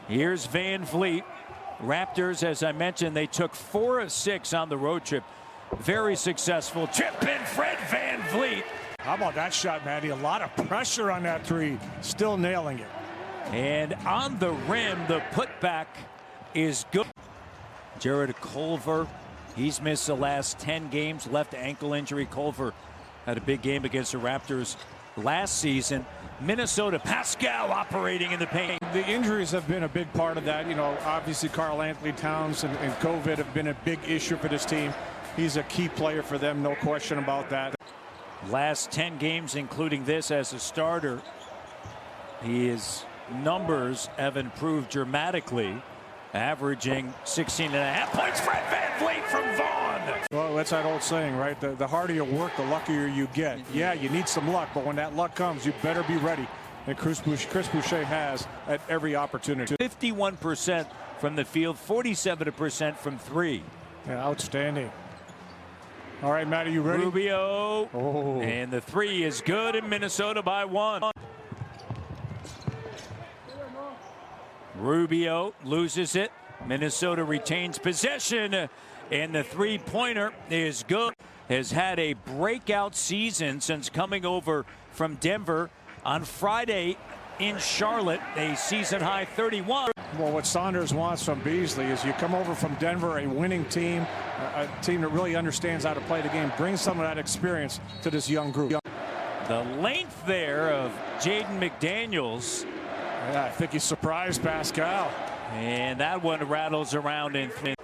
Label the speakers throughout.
Speaker 1: Here's Van Vliet. Raptors, as I mentioned, they took 4 of 6 on the road trip. Very successful. Chip in Fred Van Vliet.
Speaker 2: How about that shot, Matty? A lot of pressure on that three. Still nailing it.
Speaker 1: And on the rim, the putback is good. Jared Culver, he's missed the last 10 games. Left ankle injury. Culver had a big game against the Raptors last season. Minnesota, Pascal operating in the paint.
Speaker 2: The injuries have been a big part of that. You know, obviously Karl Anthony Towns and COVID have been a big issue for this team. He's a key player for them, no question about that.
Speaker 1: Last 10 games, including this as a starter, his numbers have improved dramatically, averaging 16.5 points. Fred Van Vliet from Vaughn.
Speaker 2: Well, that's that old saying, right? The harder you work, the luckier you get. Yeah, you need some luck, but when that luck comes, you better be ready. And Chris Boucher has at every opportunity.
Speaker 1: 51% from the field, 47% from 3.
Speaker 2: Yeah, outstanding. All right, Matt, are you ready?
Speaker 1: Rubio. Oh. And the 3 is good in Minnesota by 1. Rubio loses it. Minnesota retains possession. And the 3-pointer is good. Has had a breakout season since coming over from Denver on Friday in Charlotte. A season-high 31.
Speaker 2: Well, what Saunders wants from Beasley is you come over from Denver, a winning team, a team that really understands how to play the game. Bring some of that experience to this young group.
Speaker 1: The length there of Jaden McDaniels.
Speaker 2: Yeah, I think he surprised Pascal.
Speaker 1: And that one rattles around in 3.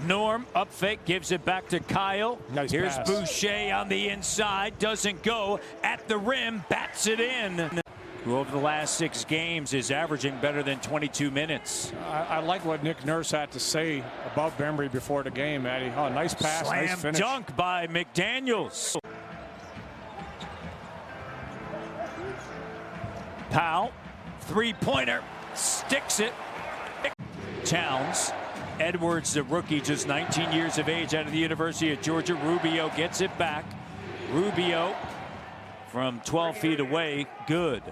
Speaker 1: Norm up fake, gives it back to Kyle.
Speaker 2: Nice
Speaker 1: Here's
Speaker 2: pass.
Speaker 1: Boucher on the inside, doesn't go at the rim, bats it in. Who over the last 6 games is averaging better than 22 minutes.
Speaker 2: I like what Nick Nurse had to say about Bembry before the game, Maddie. Oh, nice pass,
Speaker 1: Slam
Speaker 2: nice finish.
Speaker 1: dunk by McDaniels. Powell, 3-pointer, sticks it. Towns. Edwards, the rookie, just 19 years of age, out of the University of Georgia. Rubio gets it back. Rubio from 12 feet away, good.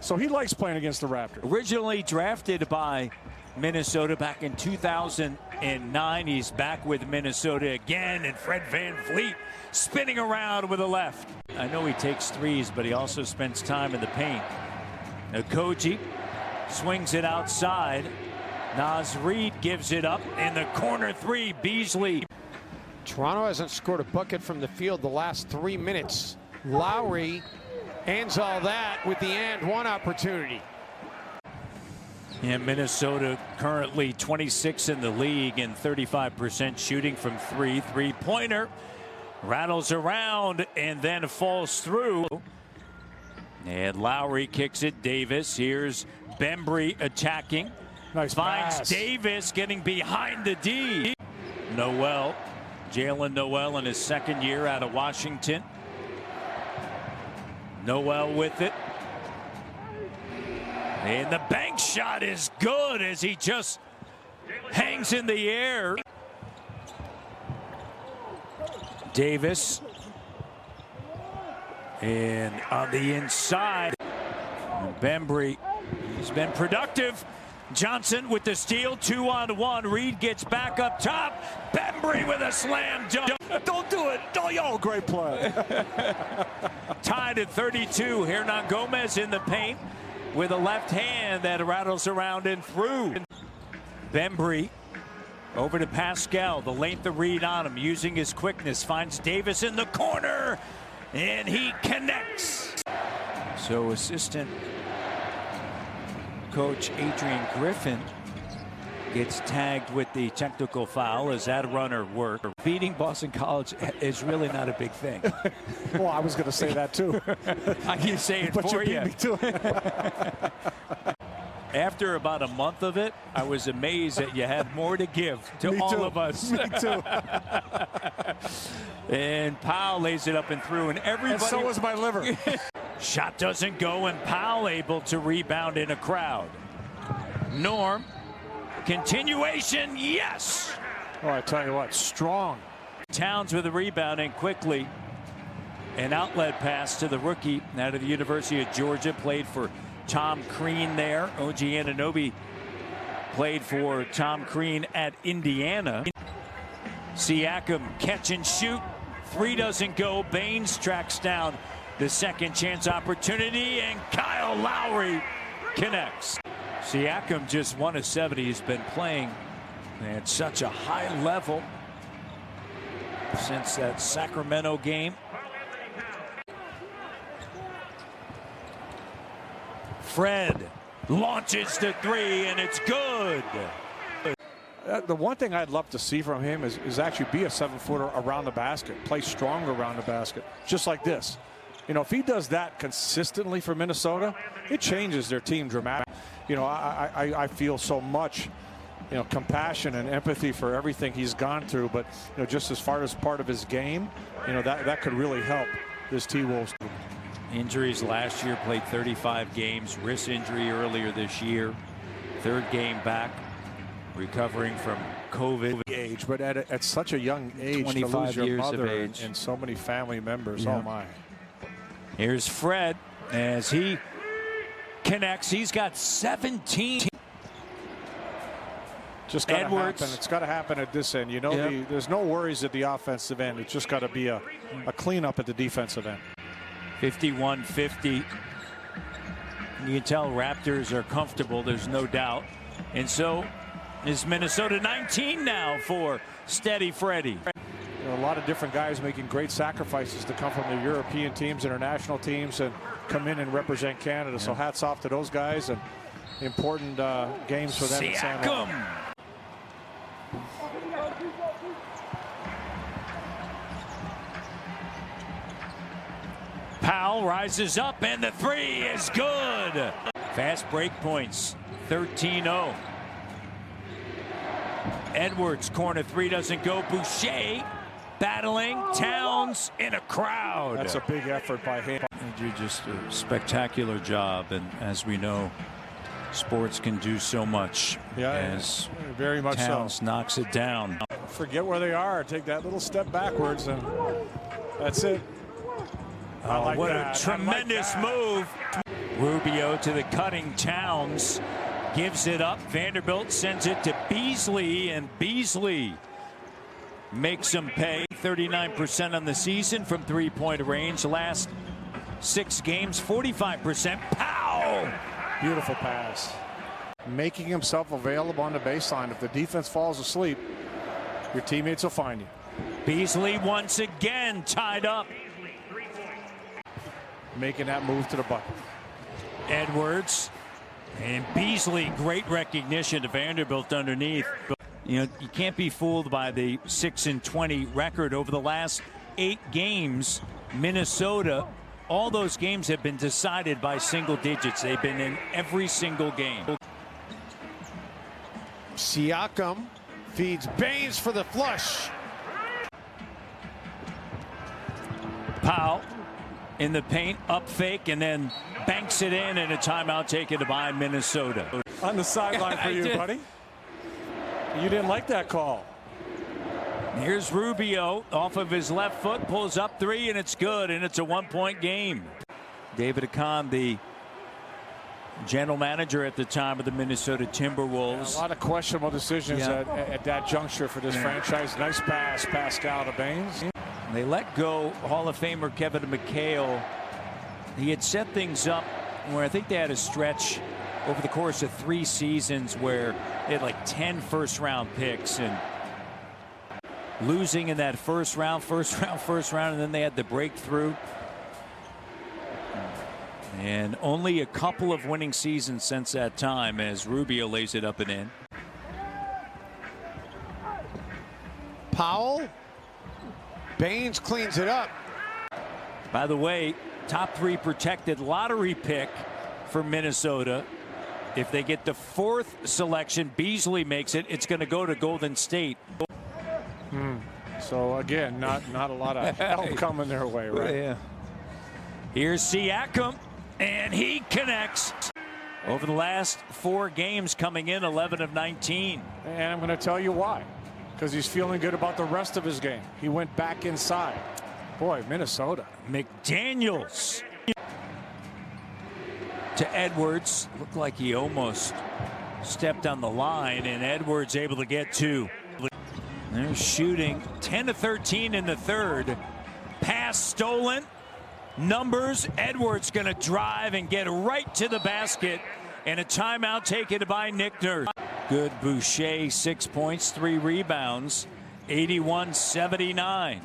Speaker 2: So he likes playing against the Raptors.
Speaker 1: Originally drafted by Minnesota back in 2009. He's back with Minnesota again, and Fred Van Vliet spinning around with a left. I know he takes threes, but he also spends time in the paint. Okogie swings it outside. Naz Reid gives it up in the corner 3. Beasley.
Speaker 3: Toronto hasn't scored a bucket from the field the last 3 minutes. Lowry ends all that with the and-one opportunity.
Speaker 1: And Minnesota currently 26 in the league and 35% shooting from 3. 3-pointer rattles around and then falls through. And Lowry kicks it. Davis. Here's Bembry attacking.
Speaker 2: Nice
Speaker 1: Finds
Speaker 2: pass.
Speaker 1: Davis getting behind the D. Noel. Jalen Noel in his second year out of Washington. Noel with it. And the bank shot is good as he just hangs in the air. Davis. And on the inside, Bembry has been productive. Johnson with the steal, 2-on-1. Reed gets back up top. Bembry with a slam dunk.
Speaker 2: Don't do it. Oh, yo, great play.
Speaker 1: Tied at 32. Hernan Gomez in the paint with a left hand that rattles around and through. Bembry over to Pascal. The length of Reed on him, using his quickness. Finds Davis in the corner, and he connects. So assistant coach Adrian Griffin gets tagged with the technical foul as that runner worked.
Speaker 4: Beating Boston College is really not a big thing.
Speaker 2: Well, I was going to say that too.
Speaker 1: I can say it
Speaker 2: but
Speaker 1: for
Speaker 2: you
Speaker 1: you.
Speaker 2: beat me too.
Speaker 1: After about a month of it, I was amazed that you had more to give to
Speaker 2: Me
Speaker 1: all
Speaker 2: too.
Speaker 1: of us.
Speaker 2: Me too.
Speaker 1: And Powell lays it up and through, and everybody.
Speaker 2: And so was my liver.
Speaker 1: Shot doesn't go, and Powell able to rebound in a crowd. Norm, continuation, yes.
Speaker 2: Oh, I tell you what, strong.
Speaker 1: Towns with a rebound, and quickly an outlet pass to the rookie out of the University of Georgia. Played for Tom Crean there. OG Anunoby played for Tom Crean at Indiana. Siakam catch and shoot. Three doesn't go. Baines tracks down the second chance opportunity, and Kyle Lowry connects. Siakam just 1 of 70. He's been playing at such a high level since that Sacramento game. Fred launches the three, and it's good.
Speaker 2: The one thing I'd love to see from him is actually be a 7-footer around the basket, play strong around the basket, just like this. You know, if he does that consistently for Minnesota, it changes their team dramatically. You know, I feel so much, you know, compassion and empathy for everything he's gone through, but you know, just as far as part of his game, you know, that could really help this T-Wolves.
Speaker 1: Injuries last year, played 35 games, wrist injury earlier this year, third game back, recovering from COVID.
Speaker 2: Age, but at such a young age,
Speaker 1: 25
Speaker 2: to lose your
Speaker 1: years
Speaker 2: mother
Speaker 1: of age.
Speaker 2: and so many family members.
Speaker 1: Yeah.
Speaker 2: Oh my.
Speaker 1: Here's Fred as he connects. He's got 17.
Speaker 2: Just got to
Speaker 1: Edwards.
Speaker 2: happen. It's got to happen at this end. You know, there's no worries at the offensive end. It's just got to be a cleanup at the defensive end.
Speaker 1: 51-50. You can tell Raptors are comfortable, there's no doubt. And so is Minnesota. 19 now for Steady Freddy.
Speaker 2: You know, a lot of different guys making great sacrifices to come from the European teams, international teams, and come in and represent Canada. So hats off to those guys, and important games for them.
Speaker 1: Siakam. Powell rises up, and the three is good. Fast break points, 13-0. Edwards, corner three doesn't go. Boucher battling Towns in a crowd.
Speaker 2: That's a big effort by him.
Speaker 1: They do just a spectacular job, and as we know, sports can do so much.
Speaker 2: Yeah,
Speaker 1: as
Speaker 2: very much
Speaker 1: Towns
Speaker 2: so.
Speaker 1: knocks it down.
Speaker 2: Forget where they are. Take that little step backwards, and that's it.
Speaker 1: Oh, what a tremendous move. Rubio to the cutting Towns. Gives it up. Vanderbilt sends it to Beasley, and Beasley makes him pay. 39% on the season from three-point range. Last 6 games, 45%. Pow!
Speaker 2: Beautiful pass. Making himself available on the baseline. If the defense falls asleep, your teammates will find you.
Speaker 1: Beasley once again tied up.
Speaker 2: Making that move to the bucket.
Speaker 1: Edwards and Beasley, great recognition to Vanderbilt underneath. But, you know, you can't be fooled by the 6-20 record over the last 8 games. Minnesota, all those games have been decided by single digits. They've been in every single game.
Speaker 3: Siakam feeds Baines for the flush.
Speaker 1: Powell in the paint, up fake, and then banks it in, and a timeout taken by Minnesota.
Speaker 2: On the sideline for you, buddy. You didn't like that call.
Speaker 1: Here's Rubio off of his left foot, pulls up three, and it's good, and it's a 1-point game. David Akon, the general manager at the time of the Minnesota Timberwolves.
Speaker 2: A lot of questionable decisions at that juncture for this franchise. Nice pass, Pascal to Baines.
Speaker 1: They let go Hall of Famer Kevin McHale. He had set things up where I think they had a stretch over the course of 3 seasons where they had like 10 first-round picks, and losing in that first round, and then they had the breakthrough. And only a couple of winning seasons since that time as Rubio lays it up and in.
Speaker 3: Powell. Baines cleans it up.
Speaker 1: By the way, top 3 protected lottery pick for Minnesota. If they get the 4th selection, Beasley makes it. It's going to go to Golden State.
Speaker 2: So again, not a lot of help coming their way, right?
Speaker 1: Yeah. Here's Siakam, and he connects. Over the last 4 games, coming in 11 of 19.
Speaker 2: And I'm going to tell you why. Because he's feeling good about the rest of his game. He went back inside. Boy, Minnesota.
Speaker 1: McDaniels to Edwards. Looked like he almost stepped on the line, and Edwards able to get two. They're shooting 10 to 13 in the third. Pass stolen. Numbers. Edwards going to drive and get right to the basket. And a timeout taken by Nick Nurse. Good Boucher, 6 points, 3 rebounds, 81-79.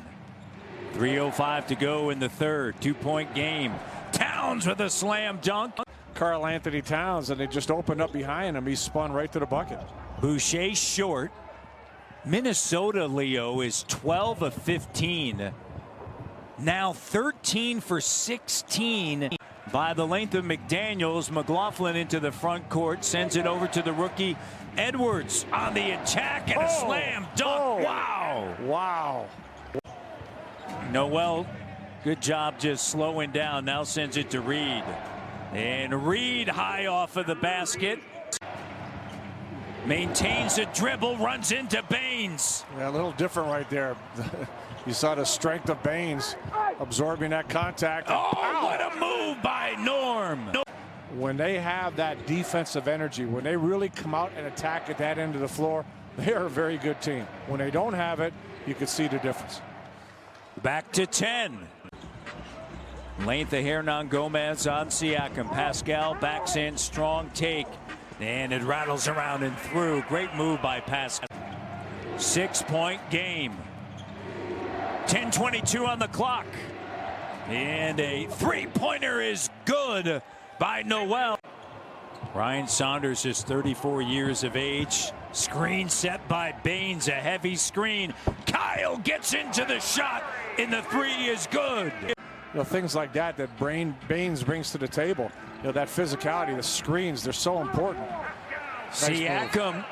Speaker 1: 3:05 to go in the third. 2-point game. Towns with a slam dunk.
Speaker 2: Karl Anthony Towns, and they just opened up behind him. He spun right to the bucket.
Speaker 1: Boucher short. Minnesota, Leo, is 12 of 15. Now 13 for 16 by the length of McDaniels. McLaughlin into the front court, sends it over to the rookie Edwards on the attack, and a slam dunk. Wow.
Speaker 2: Wow.
Speaker 1: Noel, good job just slowing down. Now sends it to Reed. And Reed high off of the basket. Maintains a dribble, runs into Baines.
Speaker 2: Yeah, a little different right there. You saw the strength of Baines absorbing that contact.
Speaker 1: Oh, what a move by Norm.
Speaker 2: When they have that defensive energy, when they really come out and attack at that end of the floor, they are a very good team. When they don't have it, you can see the difference.
Speaker 1: Back to 10. Length of Hernan Gomez on Siakam. Pascal backs in, strong take. And it rattles around and through. Great move by Pascal. 6-point game. 10:22 on the clock. And a three-pointer is good by Noel. Ryan Saunders is 34 years of age. Screen set by Baines, a heavy screen. Kyle gets into the shot, and the three is good.
Speaker 2: Things like that Baines brings to the table. That physicality, the screens, they're so important.
Speaker 1: Siakam,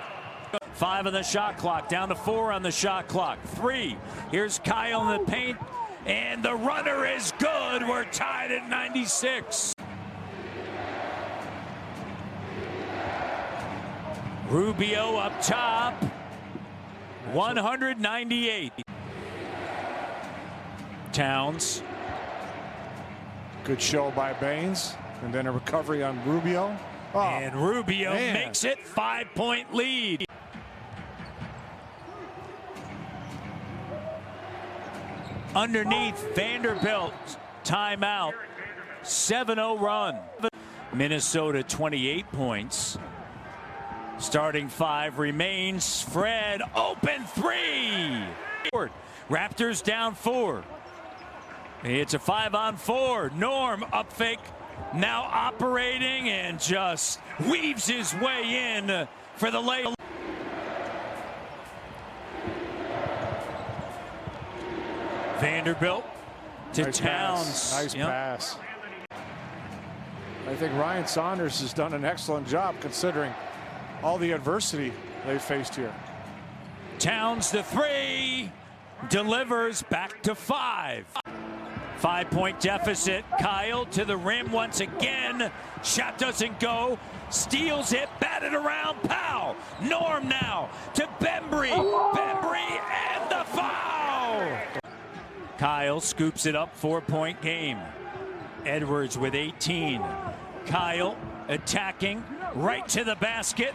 Speaker 1: 5 on the shot clock, down to 4 on the shot clock. 3. Here's Kyle in the paint, and the runner is good. We're tied at 96. Rubio up top, 198. Towns.
Speaker 2: Good show by Baines, and then a recovery on Rubio. Oh,
Speaker 1: and Rubio makes it 5-point lead. Underneath, Vanderbilt, timeout, 7-0 run. Minnesota 28 points. Starting 5 remains. Fred, open 3. Raptors down 4. It's a 5-on-4. Norm up fake. Now operating and just weaves his way in for the layup. Vanderbilt to
Speaker 2: nice
Speaker 1: Towns.
Speaker 2: Nice pass. I think Ryan Saunders has done an excellent job considering all the adversity they faced here.
Speaker 1: Towns the 3. Delivers back to 5. 5-point deficit. Kyle to the rim once again. Shot doesn't go. Steals it. Batted around. Powell. Norm now to Bembry. Bembry and the foul. Kyle scoops it up. 4-point game. Edwards with 18. Kyle attacking right to the basket.